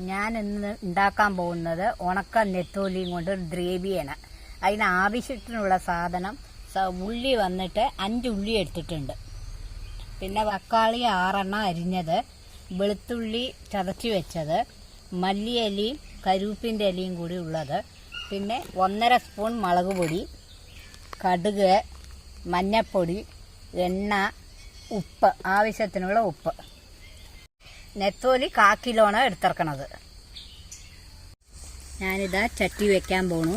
ഞാൻ ഇന്ന് ഉണ്ടാക്കാൻ പോകുന്നത് ഉണക്ക നെത്തോലിയും കൊണ്ട് ഒരു ഗ്രേവിയാണ്. അതിന് ആവശ്യത്തിനുള്ള സാധനം ഉള്ളി വന്നിട്ട് 5 ഉള്ളി എടുത്തിട്ടുണ്ട്. പിന്നെ തക്കാളി 6 അരിഞ്ഞത്, വെളുത്തുള്ളി ചതച്ച് വെച്ചത്, മല്ലിയിലയും കരുവേപ്പിൻ്റെ ഇലയും കൂടി ഉള്ളത്, പിന്നെ 1.5 സ്പൂൺ മുളക് പൊടി, കടുക്, മഞ്ഞൾപ്പൊടി, എണ്ണ, ഉപ്പ്, ആവശ്യത്തിനുള്ള ഉപ്പ്. നെത്തോലി 1/4 കിലോണ് എടുത്തിറക്കണത്. ഞാനിതാ ചട്ടി വെക്കാൻ പോണു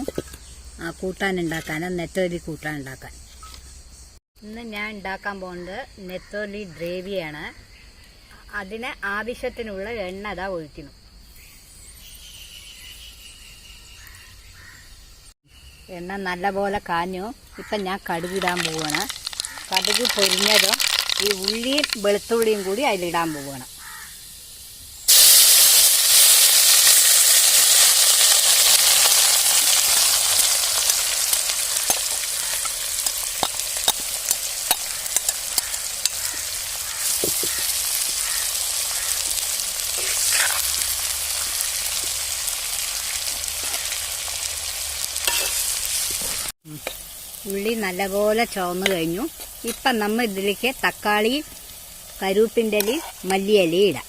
കൂട്ടാൻ ഉണ്ടാക്കാൻ, നെത്തോലി കൂട്ടാൻ ഉണ്ടാക്കാൻ. ഇന്ന് ഞാൻ ഉണ്ടാക്കാൻ പോകുന്നത് നെത്തോലി ഗ്രേവിയാണ്. അതിന് ആവശ്യത്തിനുള്ള എണ്ണ അതാ ഒഴിക്കുന്നു. എണ്ണ നല്ലപോലെ കാഞ്ഞു. ഇപ്പം ഞാൻ കടുകിടാൻ പോവുകയാണ്. കടുക് പൊരിഞ്ഞതും ഈ ഉള്ളിയും വെളുത്തുള്ളിയും കൂടി അതിലിടാൻ പോവുകയാണ്. ഉള്ളി നല്ലപോലെ ചുവന്ന് കഴിഞ്ഞു. ഇപ്പം നമ്മൾ ഇതിലേക്ക് തക്കാളി, കരുവേപ്പിൻ്റെ ഇല, മല്ലിയില ഇടാം.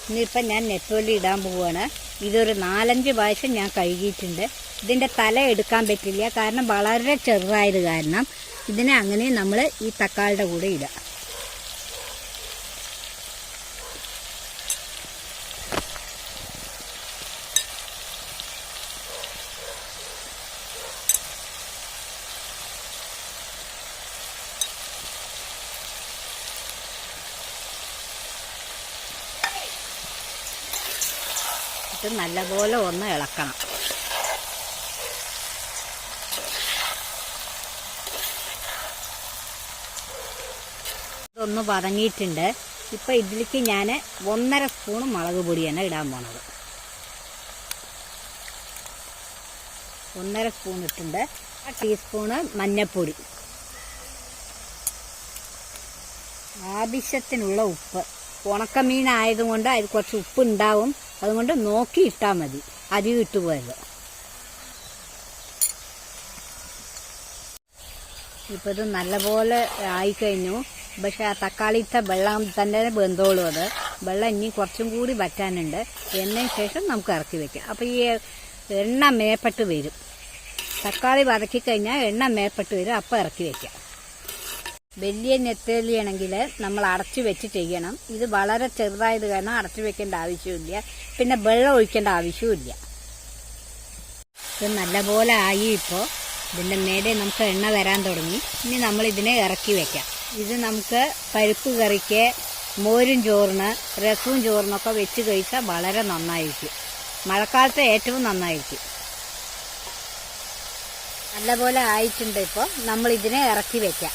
ഇന്നിപ്പം ഞാൻ നെത്തോലി ഇടാൻ പോവുകയാണ്. ഇതൊരു 4-5 പ്രാവശ്യം ഞാൻ കഴുകിയിട്ടുണ്ട്. ഇതിൻ്റെ തല എടുക്കാൻ പറ്റില്ല, കാരണം വളരെ ചെറുതായത് കാരണം. ഇതിനെ അങ്ങനെ നമ്മൾ ഈ തക്കാളിയുടെ കൂടെ ഇടാം. ഇത് നല്ലപോലെ ഒന്ന് ഇളക്കണം. ഇതൊന്ന് വതങ്ങിയിട്ടുണ്ട്. ഇപ്പം ഇതിലേക്ക് ഞാൻ 1.5 സ്പൂൺ മുളക് പൊടിയാണ് ഇടാൻ പോണത്. 1.5 സ്പൂൺ ഇട്ടുണ്ട്. 1 ടീസ്പൂണ് മഞ്ഞൾപ്പൊടി, ആവശ്യത്തിനുള്ള ഉപ്പ്. ഉണക്കമീനായതുകൊണ്ട് അതിൽ കുറച്ച് ഉപ്പ് ഉണ്ടാവും, അതുകൊണ്ട് നോക്കി ഇട്ടാൽ മതി, അധികം ഇട്ടുപോയത്. ഇപ്പം ഇത് നല്ലപോലെ ആയിക്കഴിഞ്ഞു. പക്ഷെ ആ തക്കാളിത്തെ വെള്ളം തന്നെ വെന്തോളും. അത് വെള്ളം ഇനി കുറച്ചും കൂടി വറ്റാനുണ്ട്. എന്നതിന് ശേഷം നമുക്ക് ഇറക്കി വെക്കാം. അപ്പോൾ ഈ എണ്ണ മേപ്പെട്ട് വരും. തക്കാളി വതക്കിക്കഴിഞ്ഞാൽ എണ്ണ മേപ്പെട്ട് വരും. അപ്പോൾ ഇറക്കി വെക്കാം. വലിയ നെത്തോലിയാണെങ്കിൽ നമ്മൾ അടച്ചു വെച്ച് ചെയ്യണം. ഇത് വളരെ ചെറുതായത് കാരണം അടച്ചു വെക്കേണ്ട ആവശ്യമില്ല. പിന്നെ വെള്ളം ഒഴിക്കേണ്ട ആവശ്യമില്ല. ഇത് നല്ലപോലെ ആയി. ഇപ്പോൾ ഇതിൻ്റെ മേലെ നമുക്ക് എണ്ണ വരാൻ തുടങ്ങി. ഇനി നമ്മൾ ഇതിനെ ഇറക്കി വെക്കാം. ഇത് നമുക്ക് പരിപ്പ് കറിക്ക്, മോരും ചോറിന്, രസവും ചോറിനൊക്കെ വെച്ച് കഴിച്ചാൽ വളരെ നന്നായിരിക്കും. മഴക്കാലത്ത് ഏറ്റവും നന്നായിരിക്കും. നല്ലപോലെ ആയിട്ടുണ്ട്. ഇപ്പോൾ നമ്മൾ ഇതിനെ ഇറക്കി വെക്കാം.